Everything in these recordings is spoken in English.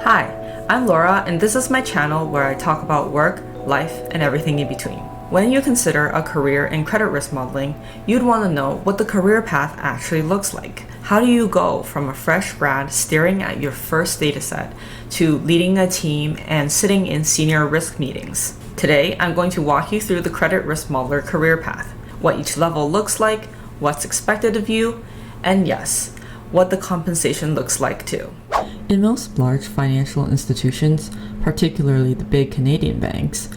Hi, I'm Laura, and this is my channel where I talk about work, life, and everything in between. When you consider a career in credit risk modeling, you'd want to know what the career path actually looks like. How do you go from a fresh grad staring at your first dataset to leading a team and sitting in senior risk meetings? Today, I'm going to walk you through the credit risk modeler career path, what each level looks like, what's expected of you, and yes, what the compensation looks like too. In most large financial institutions, particularly the big Canadian banks,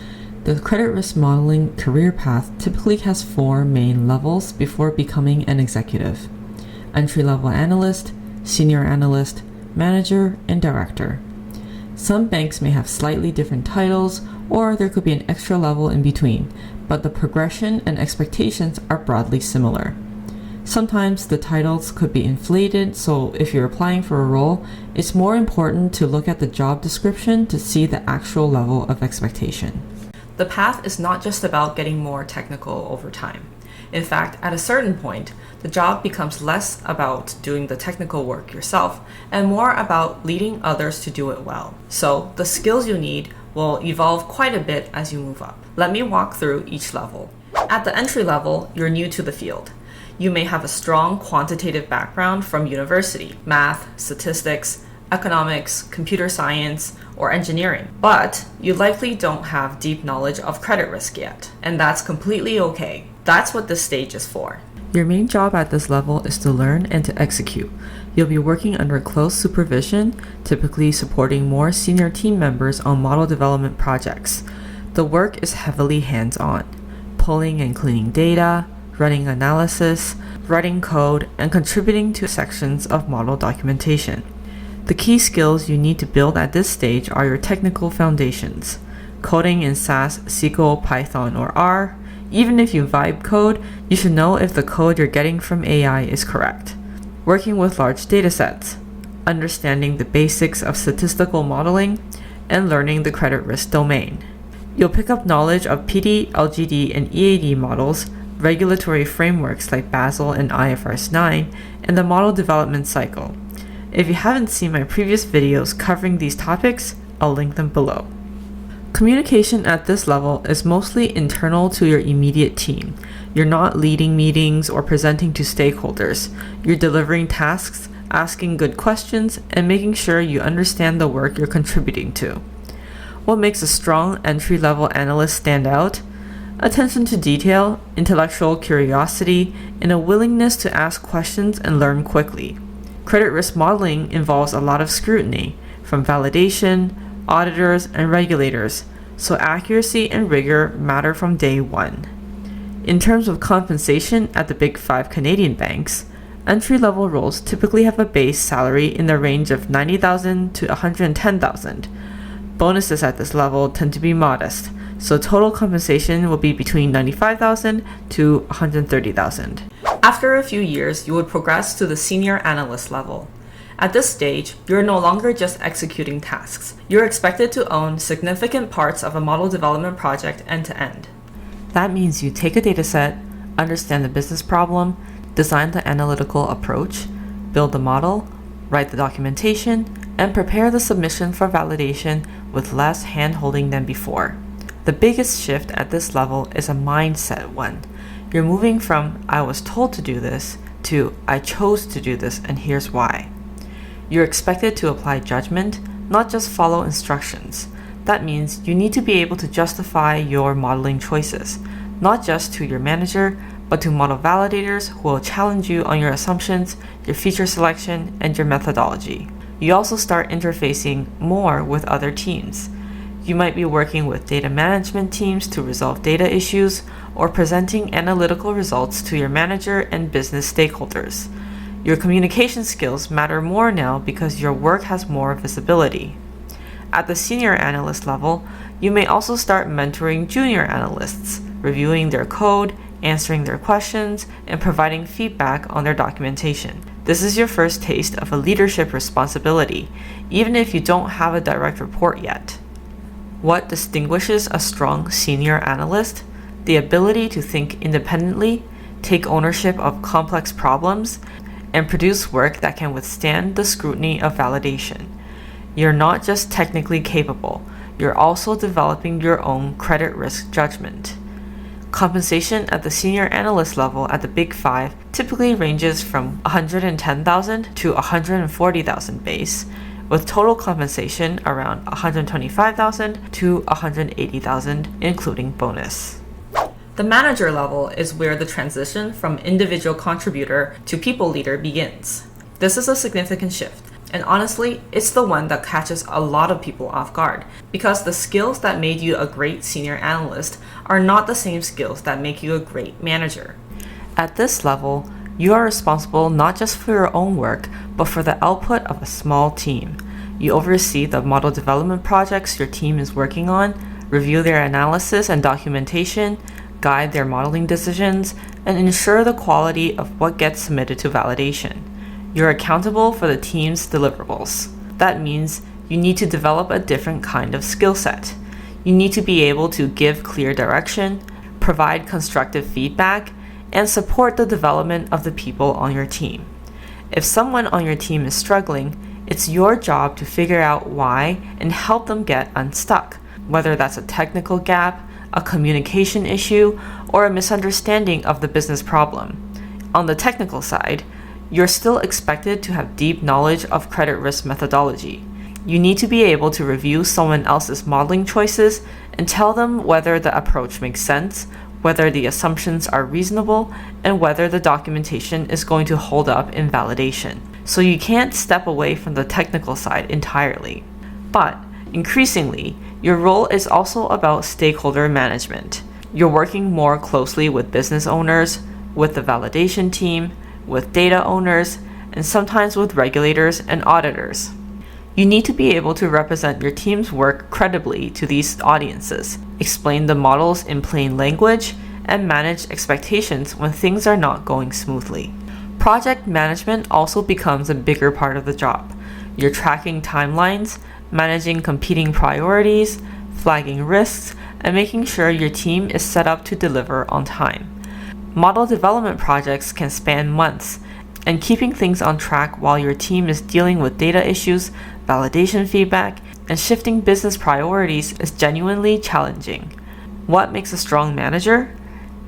the credit risk modeling career path typically has 4 main levels before becoming an executive: entry-level analyst, senior analyst, manager, and director. Some banks may have slightly different titles, or there could be an extra level in between, but the progression and expectations are broadly similar. Sometimes the titles could be inflated, so if you're applying for a role, it's more important to look at the job description to see the actual level of expectation. The path is not just about getting more technical over time. In fact, at a certain point, the job becomes less about doing the technical work yourself and more about leading others to do it well. So the skills you need will evolve quite a bit as you move up. Let me walk through each level. At the entry level, you're new to the field. You may have a strong quantitative background from university, math, statistics, economics, computer science, or engineering, but you likely don't have deep knowledge of credit risk yet, and that's completely okay. That's what this stage is for. Your main job at this level is to learn and to execute. You'll be working under close supervision, typically supporting more senior team members on model development projects. The work is heavily hands-on, pulling and cleaning data, running analysis, writing code, and contributing to sections of model documentation. The key skills you need to build at this stage are your technical foundations: coding in SAS, SQL, Python, or R. Even if you vibe code, you should know if the code you're getting from AI is correct. Working with large datasets, understanding the basics of statistical modeling, and learning the credit risk domain. You'll pick up knowledge of PD, LGD, and EAD models, regulatory frameworks like Basel and IFRS 9, and the model development cycle. If you haven't seen my previous videos covering these topics, I'll link them below. Communication at this level is mostly internal to your immediate team. You're not leading meetings or presenting to stakeholders. You're delivering tasks, asking good questions, and making sure you understand the work you're contributing to. What makes a strong entry-level analyst stand out? Attention to detail, intellectual curiosity, and a willingness to ask questions and learn quickly. Credit risk modeling involves a lot of scrutiny, from validation, auditors, and regulators, so accuracy and rigor matter from day one. In terms of compensation at the Big 5 Canadian banks, entry-level roles typically have a base salary in the range of $90,000 to $110,000. Bonuses at this level tend to be modest, so total compensation will be between $95,000 to $130,000. After a few years, you would progress to the senior analyst level. At this stage, you're no longer just executing tasks. You're expected to own significant parts of a model development project end to end. That means you take a dataset, understand the business problem, design the analytical approach, build the model, write the documentation, and prepare the submission for validation with less hand-holding than before. The biggest shift at this level is a mindset one. You're moving from "I was told to do this" to "I chose to do this and here's why." You're expected to apply judgment, not just follow instructions. That means you need to be able to justify your modeling choices, not just to your manager, but to model validators who will challenge you on your assumptions, your feature selection, and your methodology. You also start interfacing more with other teams. You might be working with data management teams to resolve data issues or presenting analytical results to your manager and business stakeholders. Your communication skills matter more now because your work has more visibility. At the senior analyst level, you may also start mentoring junior analysts, reviewing their code, answering their questions, and providing feedback on their documentation. This is your first taste of a leadership responsibility, even if you don't have a direct report yet. What distinguishes a strong senior analyst? The ability to think independently, take ownership of complex problems, and produce work that can withstand the scrutiny of validation. You're not just technically capable, you're also developing your own credit risk judgment. Compensation at the senior analyst level at the Big Five typically ranges from $110,000 to $140,000 base, with total compensation around $125,000 to $180,000, including bonus. The manager level is where the transition from individual contributor to people leader begins. This is a significant shift, and honestly, it's the one that catches a lot of people off guard, because the skills that made you a great senior analyst are not the same skills that make you a great manager. At this level, you are responsible not just for your own work, but for the output of a small team. You oversee the model development projects your team is working on, review their analysis and documentation, guide their modeling decisions, and ensure the quality of what gets submitted to validation. You're accountable for the team's deliverables. That means you need to develop a different kind of skill set. You need to be able to give clear direction, provide constructive feedback, and support the development of the people on your team. If someone on your team is struggling, it's your job to figure out why and help them get unstuck, whether that's a technical gap, a communication issue, or a misunderstanding of the business problem. On the technical side, you're still expected to have deep knowledge of credit risk methodology. You need to be able to review someone else's modeling choices and tell them whether the approach makes sense, whether the assumptions are reasonable, and whether the documentation is going to hold up in validation. So you can't step away from the technical side entirely. But increasingly, your role is also about stakeholder management. You're working more closely with business owners, with the validation team, with data owners, and sometimes with regulators and auditors. You need to be able to represent your team's work credibly to these audiences, explain the models in plain language, and manage expectations when things are not going smoothly. Project management also becomes a bigger part of the job. You're tracking timelines, managing competing priorities, flagging risks, and making sure your team is set up to deliver on time. Model development projects can span months, and keeping things on track while your team is dealing with data issues, validation feedback, and shifting business priorities is genuinely challenging. What makes a strong manager?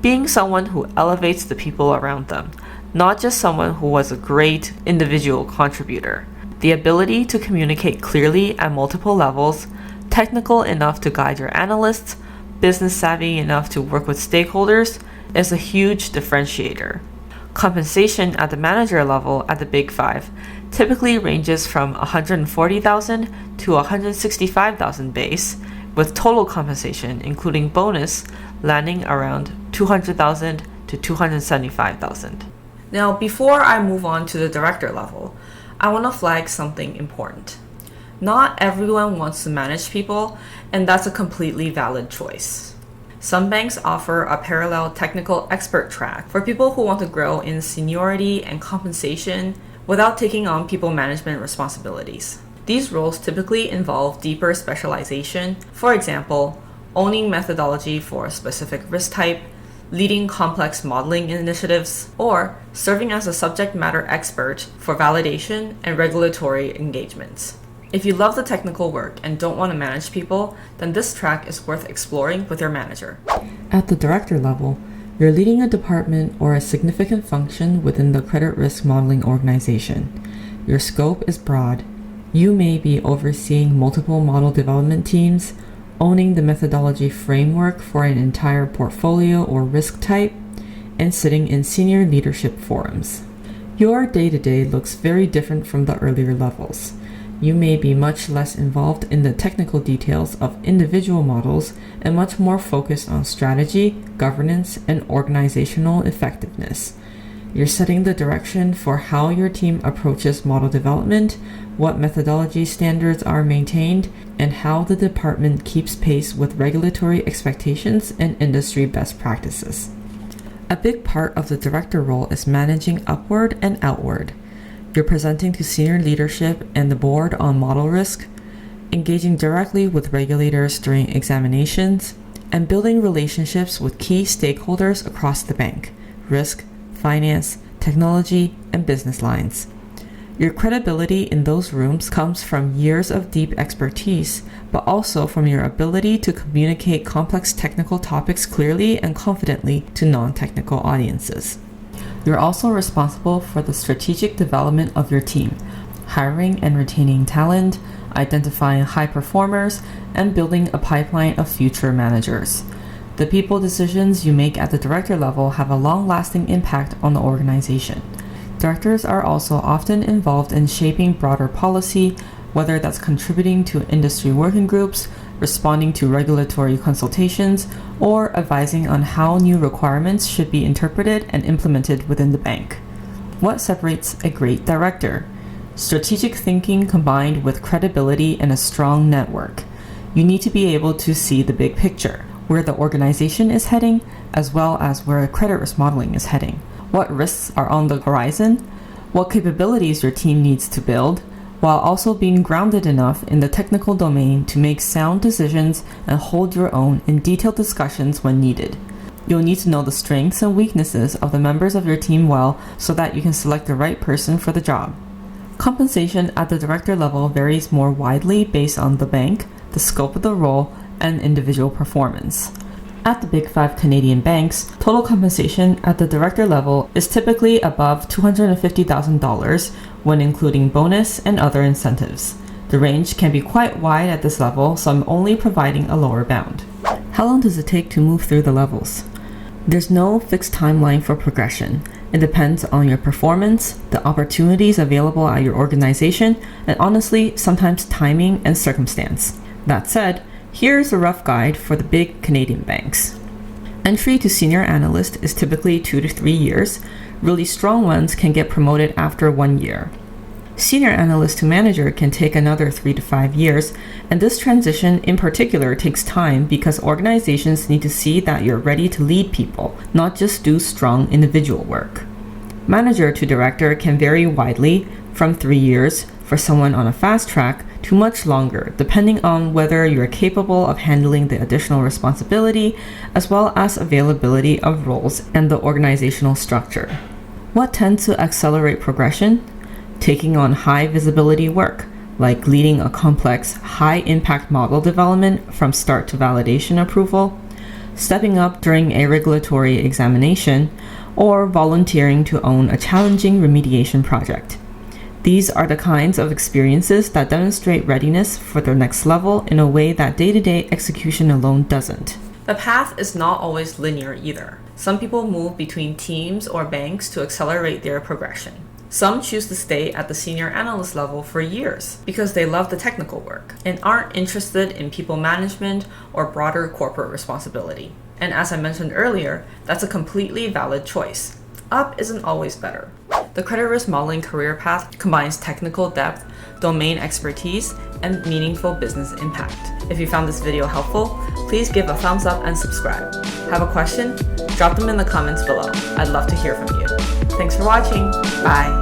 Being someone who elevates the people around them, not just someone who was a great individual contributor. The ability to communicate clearly at multiple levels, technical enough to guide your analysts, business savvy enough to work with stakeholders, is a huge differentiator. Compensation at the manager level at the Big Five typically ranges from $140,000 to $165,000 base, with total compensation, including bonus, landing around $200,000 to $275,000. Now, before I move on to the director level, I want to flag something important. Not everyone wants to manage people, and that's a completely valid choice. Some banks offer a parallel technical expert track for people who want to grow in seniority and compensation without taking on people management responsibilities. These roles typically involve deeper specialization, for example, owning methodology for a specific risk type, leading complex modeling initiatives, or serving as a subject matter expert for validation and regulatory engagements. If you love the technical work and don't want to manage people, then this track is worth exploring with your manager. At the director level, you're leading a department or a significant function within the credit risk modeling organization. Your scope is broad. You may be overseeing multiple model development teams, owning the methodology framework for an entire portfolio or risk type, and sitting in senior leadership forums. Your day-to-day looks very different from the earlier levels. You may be much less involved in the technical details of individual models and much more focused on strategy, governance, and organizational effectiveness. You're setting the direction for how your team approaches model development, what methodology standards are maintained, and how the department keeps pace with regulatory expectations and industry best practices. A big part of the director role is managing upward and outward. You're presenting to senior leadership and the board on model risk, engaging directly with regulators during examinations, and building relationships with key stakeholders across the bank, risk, finance, technology, and business lines. Your credibility in those rooms comes from years of deep expertise, but also from your ability to communicate complex technical topics clearly and confidently to non-technical audiences. You're also responsible for the strategic development of your team, hiring and retaining talent, identifying high performers, and building a pipeline of future managers. The people decisions you make at the director level have a long-lasting impact on the organization. Directors are also often involved in shaping broader policy, whether that's contributing to industry working groups, responding to regulatory consultations, or advising on how new requirements should be interpreted and implemented within the bank. What separates a great director? Strategic thinking combined with credibility and a strong network. You need to be able to see the big picture, where the organization is heading, as well as where credit risk modeling is heading. What risks are on the horizon, what capabilities your team needs to build, while also being grounded enough in the technical domain to make sound decisions and hold your own in detailed discussions when needed. You'll need to know the strengths and weaknesses of the members of your team well so that you can select the right person for the job. Compensation at the director level varies more widely based on the bank, the scope of the role, and individual performance. At the Big 5 Canadian banks, total compensation at the director level is typically above $250,000 when including bonus and other incentives. The range can be quite wide at this level, so I'm only providing a lower bound. How long does it take to move through the levels? There's no fixed timeline for progression. It depends on your performance, the opportunities available at your organization, and honestly, sometimes timing and circumstance. That said, here's a rough guide for the big Canadian banks. Entry to senior analyst is typically 2 to 3 years. Really strong ones can get promoted after 1 year. Senior analyst to manager can take another 3 to 5 years, and this transition in particular takes time because organizations need to see that you're ready to lead people, not just do strong individual work. Manager to director can vary widely, from 3 years for someone on a fast track to much longer, depending on whether you're capable of handling the additional responsibility, as well as availability of roles and the organizational structure. What tends to accelerate progression? Taking on high visibility work, like leading a complex, high impact model development from start to validation approval, stepping up during a regulatory examination, or volunteering to own a challenging remediation project. These are the kinds of experiences that demonstrate readiness for the next level in a way that day-to-day execution alone doesn't. The path is not always linear either. Some people move between teams or banks to accelerate their progression. Some choose to stay at the senior analyst level for years because they love the technical work and aren't interested in people management or broader corporate responsibility. And as I mentioned earlier, that's a completely valid choice. Up isn't always better. The credit risk modeling career path combines technical depth, domain expertise, and meaningful business impact. If you found this video helpful, please give a thumbs up and subscribe. Have a question? Drop them in the comments below. I'd love to hear from you. Thanks for watching. Bye.